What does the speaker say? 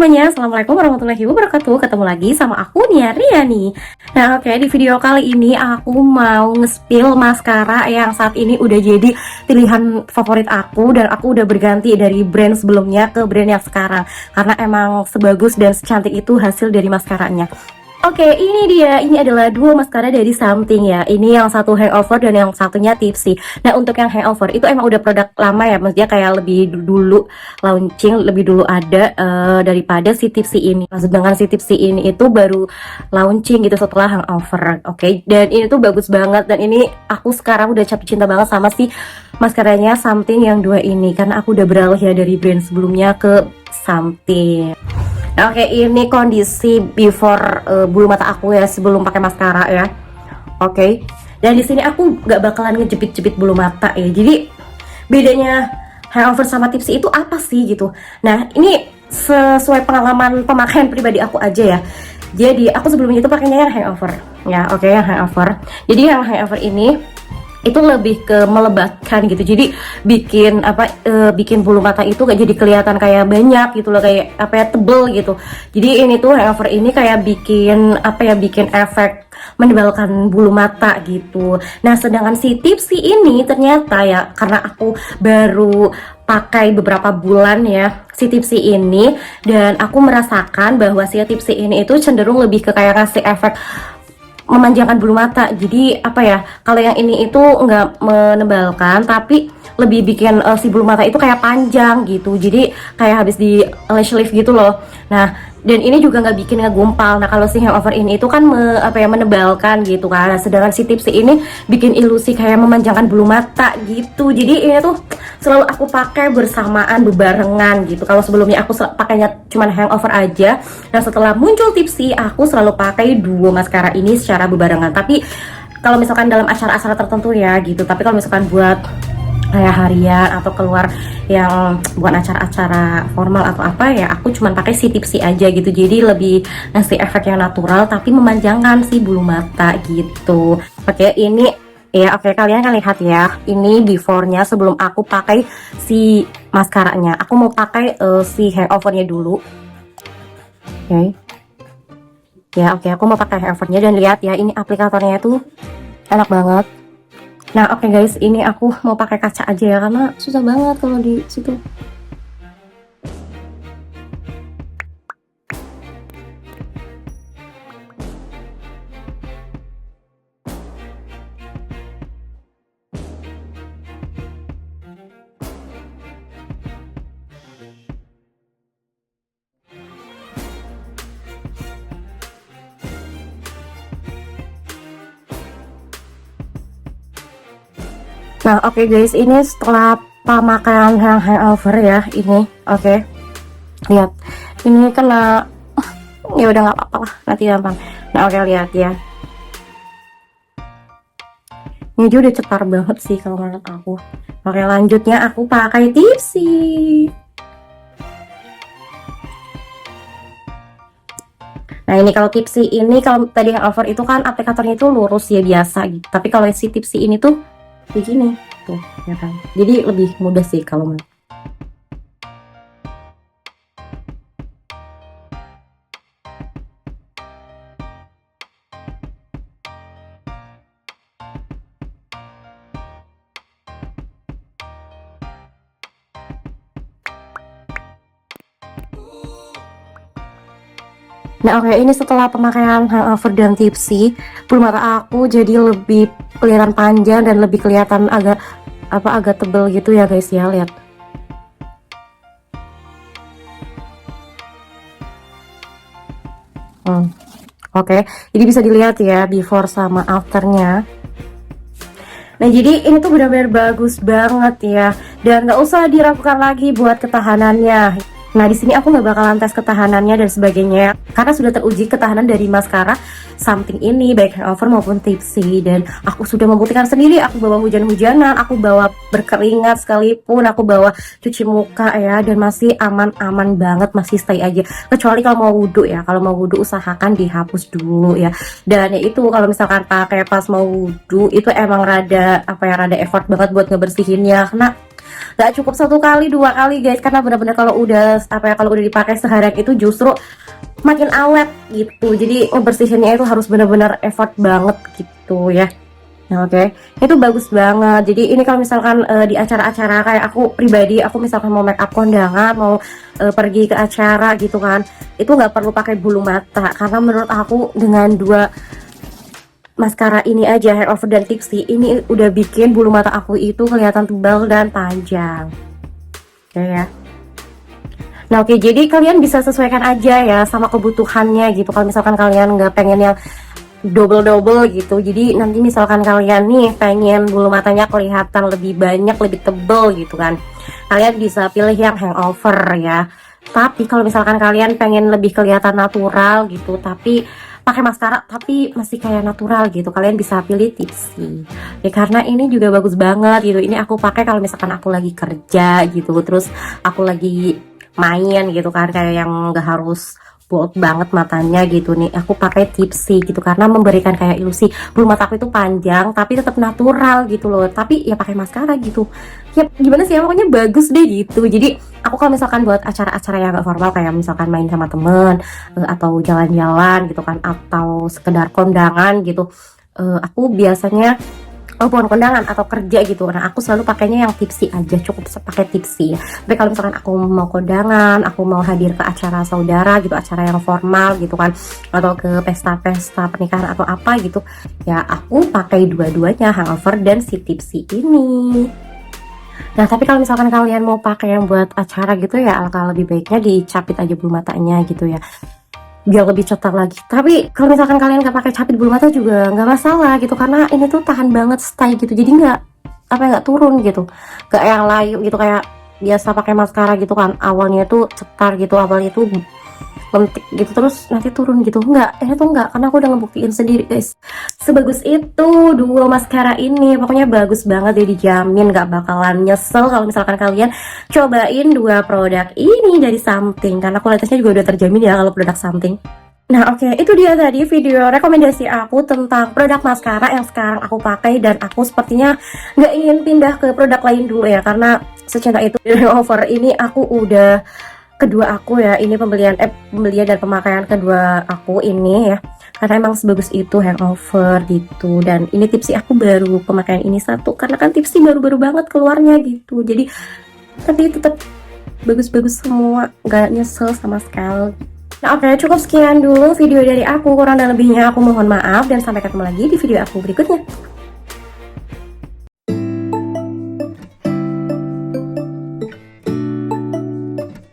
semuanya, Assalamualaikum warahmatullahi wabarakatuh. Ketemu lagi sama aku Nia Riani. Nah oke, di video kali ini aku mau nge-spill maskara yang saat ini udah jadi pilihan favorit aku. Dan aku udah berganti dari brand sebelumnya ke brand yang sekarang, karena emang sebagus dan secantik itu hasil dari maskaranya. Oke, ini dia. Ini adalah dua maskara dari Something ya. Ini yang satu hangover dan yang satunya tipsy. Nah, untuk yang hangover itu emang udah produk lama ya. Maksudnya kayak lebih dulu launching, lebih dulu ada daripada si tipsy ini. Sedangkan si tipsy ini itu baru launching gitu setelah hangover. Oke, dan ini tuh bagus banget. Dan ini aku sekarang udah capek cinta banget sama si maskaranya Something yang dua ini. Karena aku udah beralih ya dari brand sebelumnya ke Something. Nah, oke, ini kondisi before bulu mata aku ya sebelum pakai maskara ya. Oke. Dan di sini aku nggak bakalan ngejepit-jepit bulu mata ya. Jadi bedanya hangover sama tipsy itu apa sih gitu. Nah, ini sesuai pengalaman pemakaian pribadi aku aja ya. Jadi aku sebelumnya itu pakainya yang hangover. Ya, oke, yang hangover. Jadi yang hangover ini itu lebih ke melebatkan gitu, jadi bikin bikin bulu mata itu gak jadi kelihatan kayak banyak gitu loh, kayak tebel gitu. Jadi ini tuh hangover ini kayak bikin efek menebalkan bulu mata gitu. Nah, sedangkan si tipsy ini ternyata ya, karena aku baru pakai beberapa bulan ya si tipsy ini, dan aku merasakan bahwa si tipsy ini itu cenderung lebih ke kayak ngasih efek memanjangkan bulu mata. Jadi kalau yang ini itu nggak menebalkan tapi lebih bikin si bulu mata itu kayak panjang gitu, jadi kayak habis di lash lift gitu loh. Nah, dan ini juga nggak bikin ngegumpal. Nah, kalau si hangover ini itu kan menebalkan gitu kan. Nah, sedangkan si tipsy ini bikin ilusi kayak memanjangkan bulu mata gitu. Jadi ini tuh selalu aku pakai bersamaan, bebarengan gitu. Kalau sebelumnya aku pakainya cuman hangover aja, dan setelah muncul tipsy aku selalu pakai duo maskara ini secara bebarengan. Tapi kalau misalkan dalam acara-acara tertentu ya gitu. Tapi kalau misalkan buat kayak harian atau keluar yang bukan acara-acara formal atau apa ya, aku cuma pakai si tipsy aja gitu. Jadi lebih ngasih efek yang natural tapi memanjangkan si bulu mata gitu. Oke, ini ya, oke, kalian kan lihat ya, ini before-nya sebelum aku pakai si maskaranya. Aku mau pakai si hangover-nya dulu. Oke. Ya, oke, aku mau pakai hangover-nya, dan lihat ya, ini aplikatornya tuh enak banget. Nah, oke guys, ini aku mau pakai kaca aja ya, karena susah banget kalau di situ. Nah, oke guys, ini setelah pemakaian hangover ya, ini oke. Lihat, ini kena ya udah nggak apa-apa lah, nanti gampang. Nah, oke, lihat ya. Ini dia udah cetar banget sih kalau menurut aku. Oke, lanjutnya aku pakai tipsy. Nah, ini kalau tipsy ini, kalau tadi hangover itu kan aplikatornya itu lurus ya biasa gitu. Tapi kalau si tipsy ini tuh begini tuh ya kan, jadi lebih mudah sih kalau menurut. Nah, oke, ini setelah pemakaian hangover dan tipsy, bulu mata aku jadi lebih kelihatan panjang dan lebih kelihatan agak tebel gitu ya guys ya, lihat. Oke, jadi bisa dilihat ya before sama afternya. Nah, jadi ini tuh benar-benar bagus banget ya, dan nggak usah diragukan lagi buat ketahanannya. Nah, di sini aku nggak bakalan tes ketahanannya dan sebagainya, karena sudah teruji ketahanan dari maskara Something ini, baik hangover maupun tipsy. Dan aku sudah membuktikan sendiri, aku bawa hujan-hujanan, aku bawa berkeringat sekalipun, aku bawa cuci muka ya, dan masih aman-aman banget, masih stay aja. Kecuali kalau mau wudhu ya, kalau mau wudhu usahakan dihapus dulu ya. Dan ya itu, kalau misalkan pakai pas mau wudhu itu emang rada rada effort banget buat ngebersihinnya, karena Gak cukup 1 kali 2 kali guys, karena benar-benar kalau udah kalau udah dipakai seharian itu justru makin awet gitu. Jadi ngebersihinnya itu harus benar-benar effort banget gitu ya. Nah, oke, itu bagus banget. Jadi ini kalau misalkan di acara-acara kayak aku pribadi, aku misalkan mau make up kondangan, mau pergi ke acara gitu kan, itu nggak perlu pakai bulu mata, karena menurut aku dengan 2 maskara ini aja, Hangover dan Tipsy, ini udah bikin bulu mata aku itu kelihatan tebal dan panjang. Oke ya. Nah, oke, jadi kalian bisa sesuaikan aja ya sama kebutuhannya gitu. Kalau misalkan kalian nggak pengen yang double gitu, jadi nanti misalkan kalian nih pengen bulu matanya kelihatan lebih banyak, lebih tebel gitu kan, kalian bisa pilih yang Hangover ya. Tapi kalau misalkan kalian pengen lebih kelihatan natural gitu, tapi pakai maskara tapi masih kayak natural gitu, kalian bisa pilih Tipsy ya, karena ini juga bagus banget gitu. Ini aku pakai kalau misalkan aku lagi kerja gitu, terus aku lagi main gitu kan, kayak yang nggak harus bold banget matanya gitu nih, aku pakai Tipsy gitu karena memberikan kayak ilusi bulu mata aku itu panjang tapi tetap natural gitu loh, tapi ya pakai maskara gitu ya. Gimana sih ya, pokoknya bagus deh gitu. Jadi aku kalau misalkan buat acara-acara yang gak formal, kayak misalkan main sama temen atau jalan-jalan gitu kan, atau sekedar kondangan gitu, aku biasanya bukan kondangan atau kerja gitu, nah aku selalu pakainya yang Tipsy aja, cukup pakai Tipsy ya. Tapi kalau misalkan aku mau kondangan, aku mau hadir ke acara saudara gitu, acara yang formal gitu kan, atau ke pesta-pesta pernikahan atau apa gitu ya, aku pakai dua-duanya, Hangover dan si Tipsy ini. Nah, tapi kalau misalkan kalian mau pakai yang buat acara gitu ya, alangkah lebih baiknya dicapit aja bulu matanya gitu ya, biar lebih cetar lagi. Tapi kalau misalkan kalian nggak pakai capit bulu mata juga nggak masalah gitu, karena ini tuh tahan banget stay gitu, jadi nggak turun gitu, nggak yang layu gitu kayak biasa pakai maskara gitu kan, awalnya tuh cetar gitu, awalnya tuh lentik gitu terus nanti turun gitu. Ini tuh nggak, karena aku udah ngebuktiin sendiri guys, sebagus itu duo maskara ini. Pokoknya bagus banget deh, dijamin nggak bakalan nyesel kalau misalkan kalian cobain 2 produk ini dari Something, karena kualitasnya juga udah terjamin ya kalau produk Something. Nah, oke, itu dia tadi video rekomendasi aku tentang produk maskara yang sekarang aku pakai, dan aku sepertinya nggak ingin pindah ke produk lain dulu ya, karena secinta itu Hangover ini aku udah kedua aku ya, ini pembelian dan pemakaian kedua aku ini ya, karena emang sebagus itu Hangover gitu. Dan ini Tipsy aku baru pemakaian ini satu, karena kan Tipsy baru-baru banget keluarnya gitu, jadi tapi tetap bagus-bagus semua, gak nyesel sama sekali. Nah, oke, cukup sekian dulu video dari aku, kurang dan lebihnya aku mohon maaf, dan sampai ketemu lagi di video aku berikutnya.